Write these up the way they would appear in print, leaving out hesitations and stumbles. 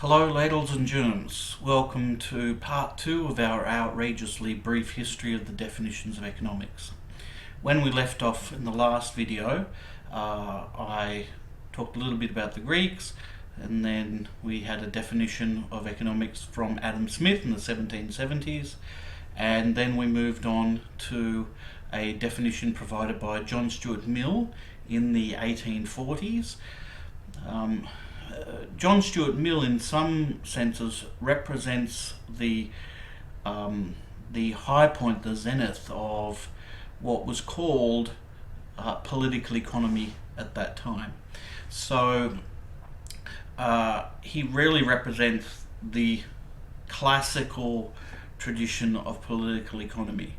Hello ladles and germs, welcome to part 2 of our outrageously brief history of the definitions of economics. When we left off in the last video, I talked a little bit about the Greeks, and then we had a definition of economics from Adam Smith in the 1770s, and then we moved on to a definition provided by John Stuart Mill in the 1840s. John Stuart Mill, in some senses, represents the high point, the zenith of what was called political economy at that time. So he really represents the classical tradition of political economy,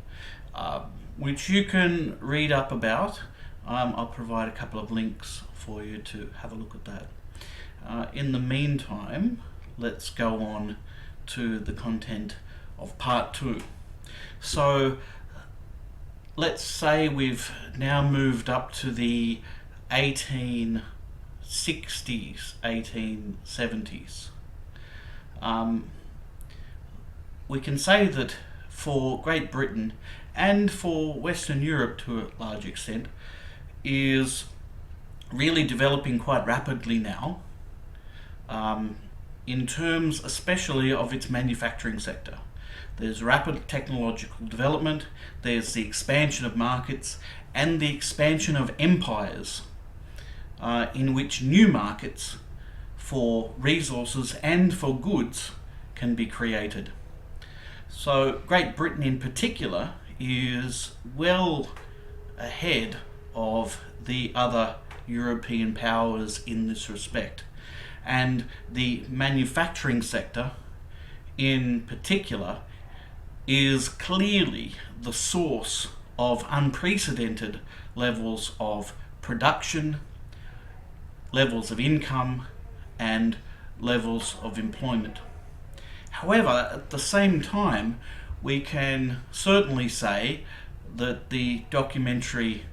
which you can read up about. I'll provide a couple of links for you to have a look at that. In the meantime, let's go on to the content of part 2. So let's say we've now moved up to the 1860s, 1870s. We can say that for Great Britain and for Western Europe to a large extent is really developing quite rapidly now, in terms especially of its manufacturing sector. There's rapid technological development, there's the expansion of markets and the expansion of empires, in which new markets for resources and for goods can be created. So Great Britain in particular is well ahead of the other European powers in this respect. And the manufacturing sector in particular is clearly the source of unprecedented levels of production, levels of income, and levels of employment. However, at the same time, we can certainly say that the documentary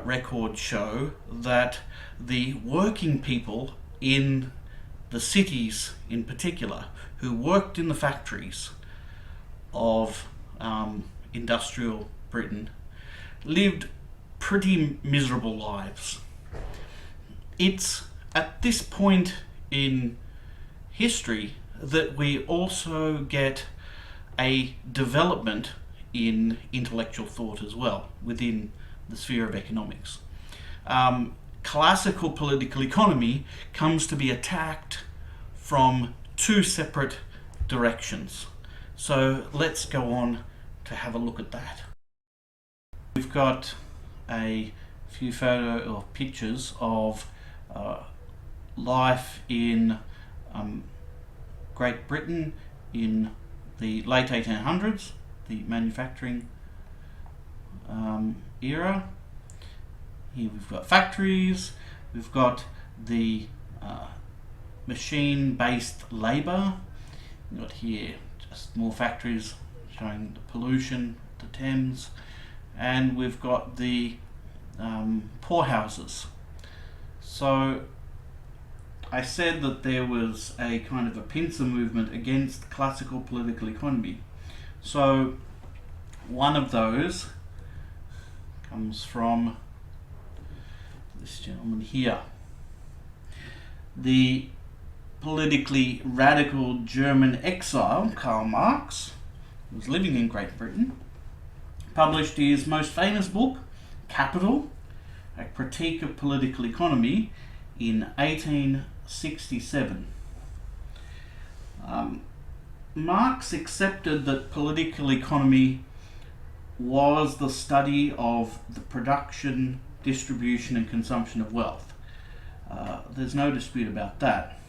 records show that the working people in the cities in particular, who worked in the factories of industrial Britain, lived pretty miserable lives. It's at this point in history that we also get a development in intellectual thought as well within the sphere of economics. Classical political economy comes to be attacked from two separate directions. So let's go on to have a look at that. We've got a few photos or pictures of life in Great Britain in the late 1800s, the manufacturing era. Here we've got factories, we've got the machine-based labour. We've got here just more factories showing the pollution, the Thames, and we've got the poorhouses. So I said that there was a kind of a pincer movement against classical political economy. So one of those comes from this gentleman here. The politically radical German exile, Karl Marx, who was living in Great Britain, published his most famous book, Capital, a critique of political economy, in 1867. Marx accepted that political economy was the study of the production, distribution and consumption of wealth. There's no dispute about that.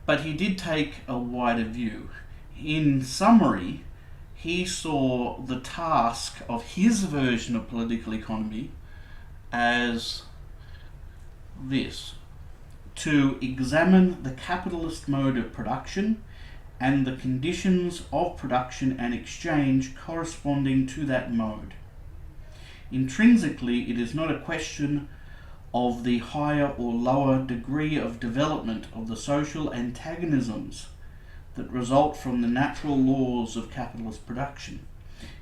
But he did take a wider view. In summary, he saw the task of his version of political economy as this: to examine the capitalist mode of production and the conditions of production and exchange corresponding to that mode. Intrinsically, it is not a question of the higher or lower degree of development of the social antagonisms that result from the natural laws of capitalist production.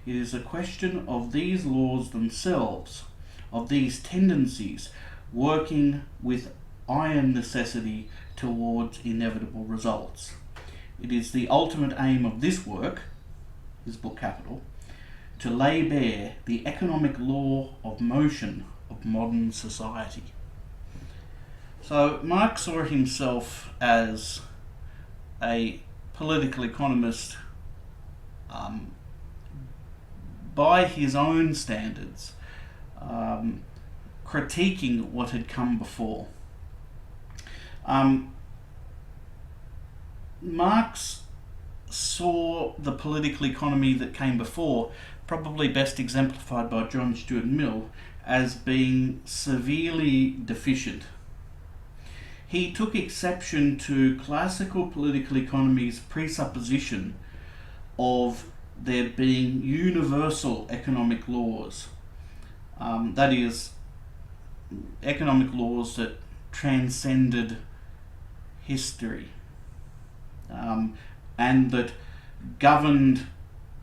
It is a question of these laws themselves, of these tendencies working with iron necessity towards inevitable results. It is the ultimate aim of this work, his book Capital, to lay bare the economic law of motion of modern society. So Marx saw himself as a political economist by his own standards, critiquing what had come before. Marx saw the political economy that came before, probably best exemplified by John Stuart Mill, as being severely deficient. He took exception to classical political economy's presupposition of there being universal economic laws. That is, economic laws that transcended history and that governed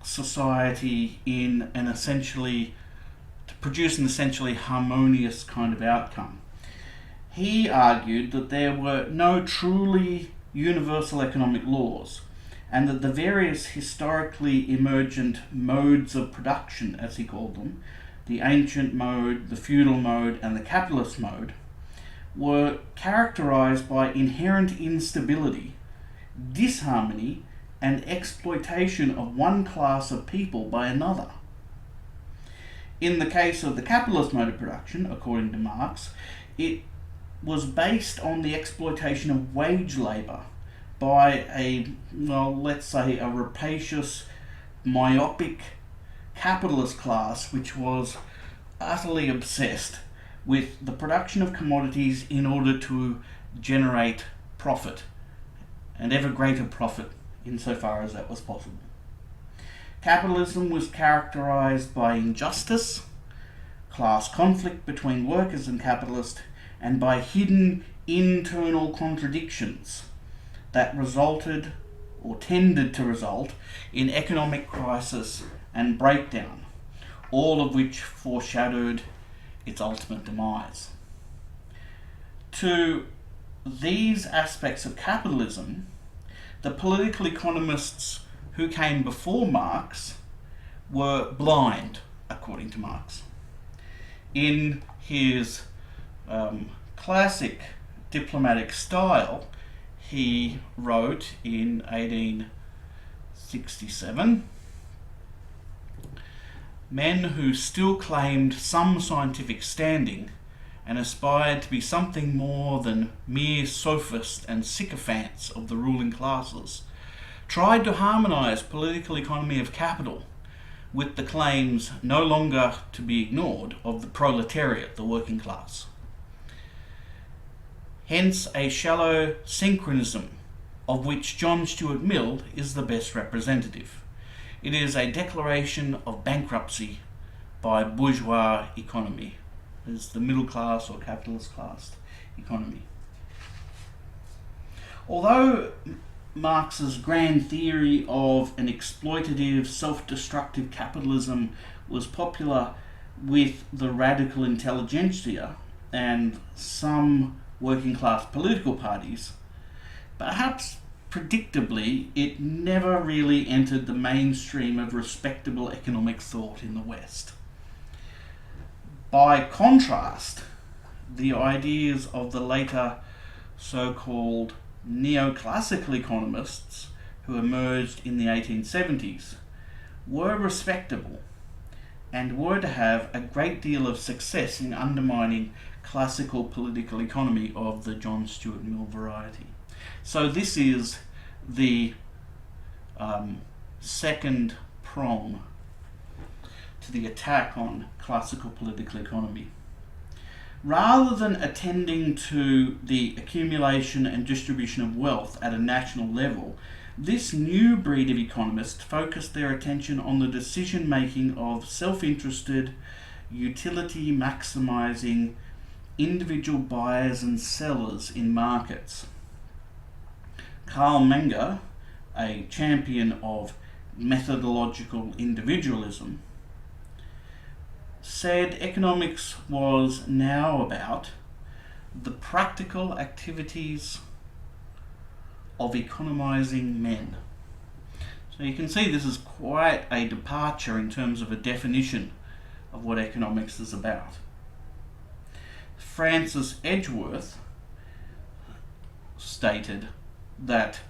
society in an essentially, to produce an essentially harmonious kind of outcome. He argued that there were no truly universal economic laws, and that the various historically emergent modes of production, as he called them, the ancient mode, the feudal mode, and the capitalist mode, were characterized by inherent instability, disharmony, and exploitation of one class of people by another. In the case of the capitalist mode of production, according to Marx, it was based on the exploitation of wage labour by a rapacious, myopic capitalist class which was utterly obsessed with the production of commodities in order to generate profit, and ever greater profit insofar as that was possible. Capitalism was characterized by injustice, class conflict between workers and capitalists, and by hidden internal contradictions that resulted or tended to result in economic crisis and breakdown, all of which foreshadowed its ultimate demise. To these aspects of capitalism, the political economists who came before Marx were blind, according to Marx. In his classic diplomatic style, he wrote in 1867, "Men who still claimed some scientific standing and aspired to be something more than mere sophists and sycophants of the ruling classes tried to harmonise political economy of capital with the claims, no longer to be ignored, of the proletariat, the working class. Hence a shallow synchronism of which John Stuart Mill is the best representative. It is a declaration of bankruptcy by bourgeois economy, as the middle class or capitalist class economy." Although Marx's grand theory of an exploitative, self-destructive capitalism was popular with the radical intelligentsia and some working class political parties, perhaps predictably it never really entered the mainstream of respectable economic thought in the West. By contrast, the ideas of the later so-called neoclassical economists who emerged in the 1870s were respectable and were to have a great deal of success in undermining classical political economy of the John Stuart Mill variety. So this is the second prong to the attack on classical political economy. Rather than attending to the accumulation and distribution of wealth at a national level, this new breed of economists focused their attention on the decision-making of self-interested, utility-maximising individual buyers and sellers in markets. Karl Menger, a champion of methodological individualism, said economics was now about the practical activities of economizing men. So you can see this is quite a departure in terms of a definition of what economics is about. Francis Edgeworth stated that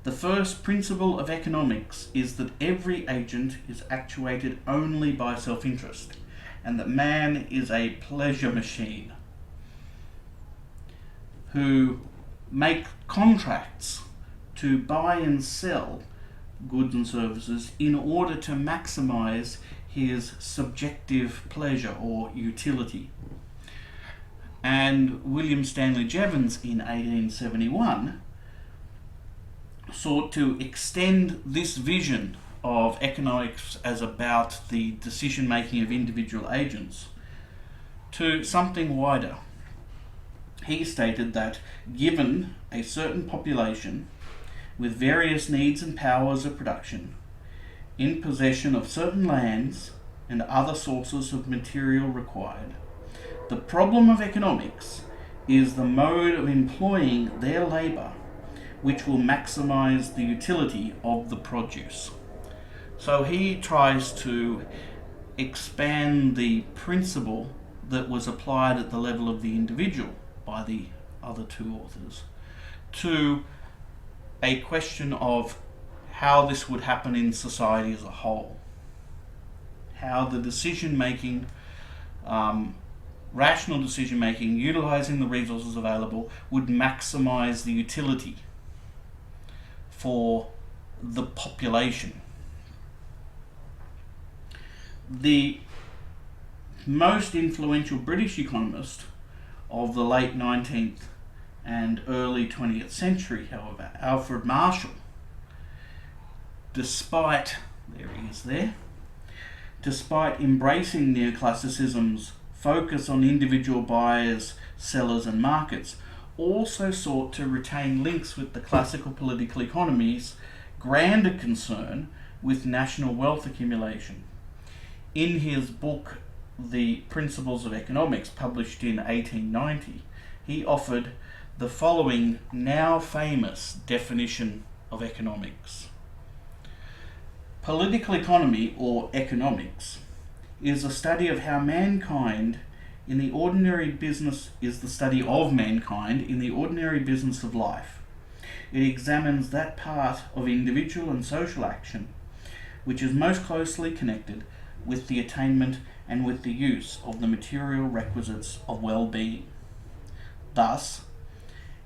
the first principle of economics is that every agent is actuated only by self-interest, and that man is a pleasure machine who make contracts to buy and sell goods and services in order to maximize his subjective pleasure or utility. And William Stanley Jevons in 1871 sought to extend this vision of economics as about the decision making of individual agents to something wider. He stated that given a certain population with various needs and powers of production, in possession of certain lands and other sources of material required, the problem of economics is the mode of employing their labour which will maximize the utility of the produce. So he tries to expand the principle that was applied at the level of the individual by the other two authors to a question of how this would happen in society as a whole. How the decision making, rational decision making, utilizing the resources available, would maximize the utility for the population. The most influential British economist of the late 19th and early 20th century, however, Alfred Marshall, despite embracing neoclassicism's focus on individual buyers, sellers and markets, also sought to retain links with the classical political economy's grander concern with national wealth accumulation. In his book, The Principles of Economics, published in 1890, he offered the following now famous definition of economics. Political economy, or economics, is a study of how mankind in the ordinary business is the study of mankind in the ordinary business of life. It examines that part of individual and social action which is most closely connected with the attainment and with the use of the material requisites of well-being. Thus,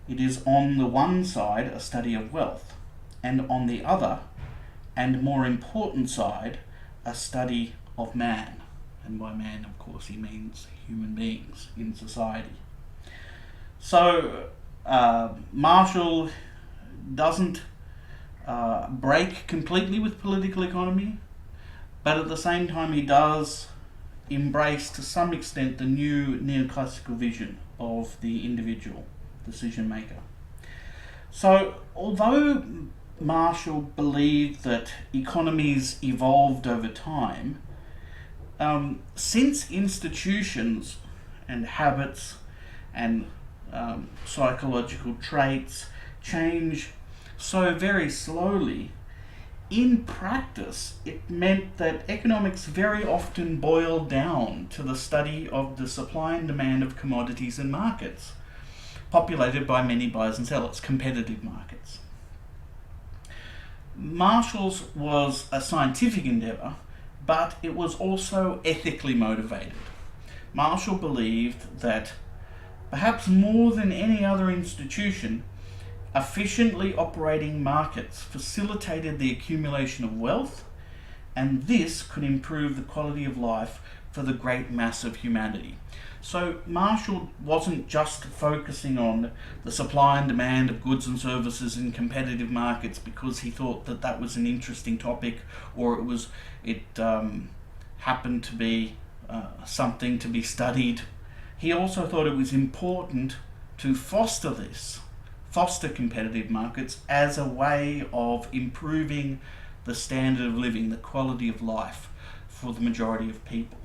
it is on the one side a study of wealth, and on the other, and more important side, a study of man. And by man, of course, he means human beings in society. So, Marshall doesn't break completely with political economy, but at the same time he does embrace to some extent the new neoclassical vision of the individual decision maker. So, although Marshall believed that economies evolved over time, since institutions and habits and psychological traits change so very slowly, in practice it meant that economics very often boiled down to the study of the supply and demand of commodities and markets, populated by many buyers and sellers, competitive markets. Marshall's was a scientific endeavour, but it was also ethically motivated. Marshall believed that, perhaps more than any other institution, efficiently operating markets facilitated the accumulation of wealth, and this could improve the quality of life for the great mass of humanity. So Marshall wasn't just focusing on the supply and demand of goods and services in competitive markets because he thought that that was an interesting topic, or it happened to be something to be studied. He also thought it was important to foster competitive markets as a way of improving the standard of living, the quality of life for the majority of people.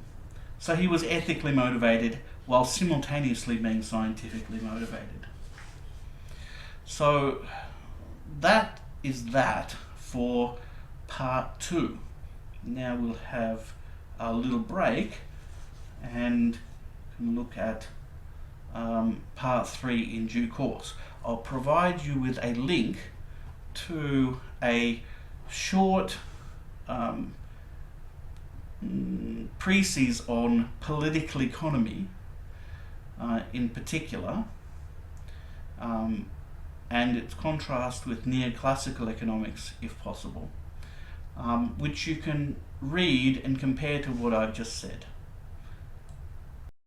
So he was ethically motivated while simultaneously being scientifically motivated. So that is that for part 2. Now we'll have a little break and look at part 3 in due course. I'll provide you with a link to a short precis on political economy in particular, and its contrast with neoclassical economics if possible, which you can read and compare to what I've just said.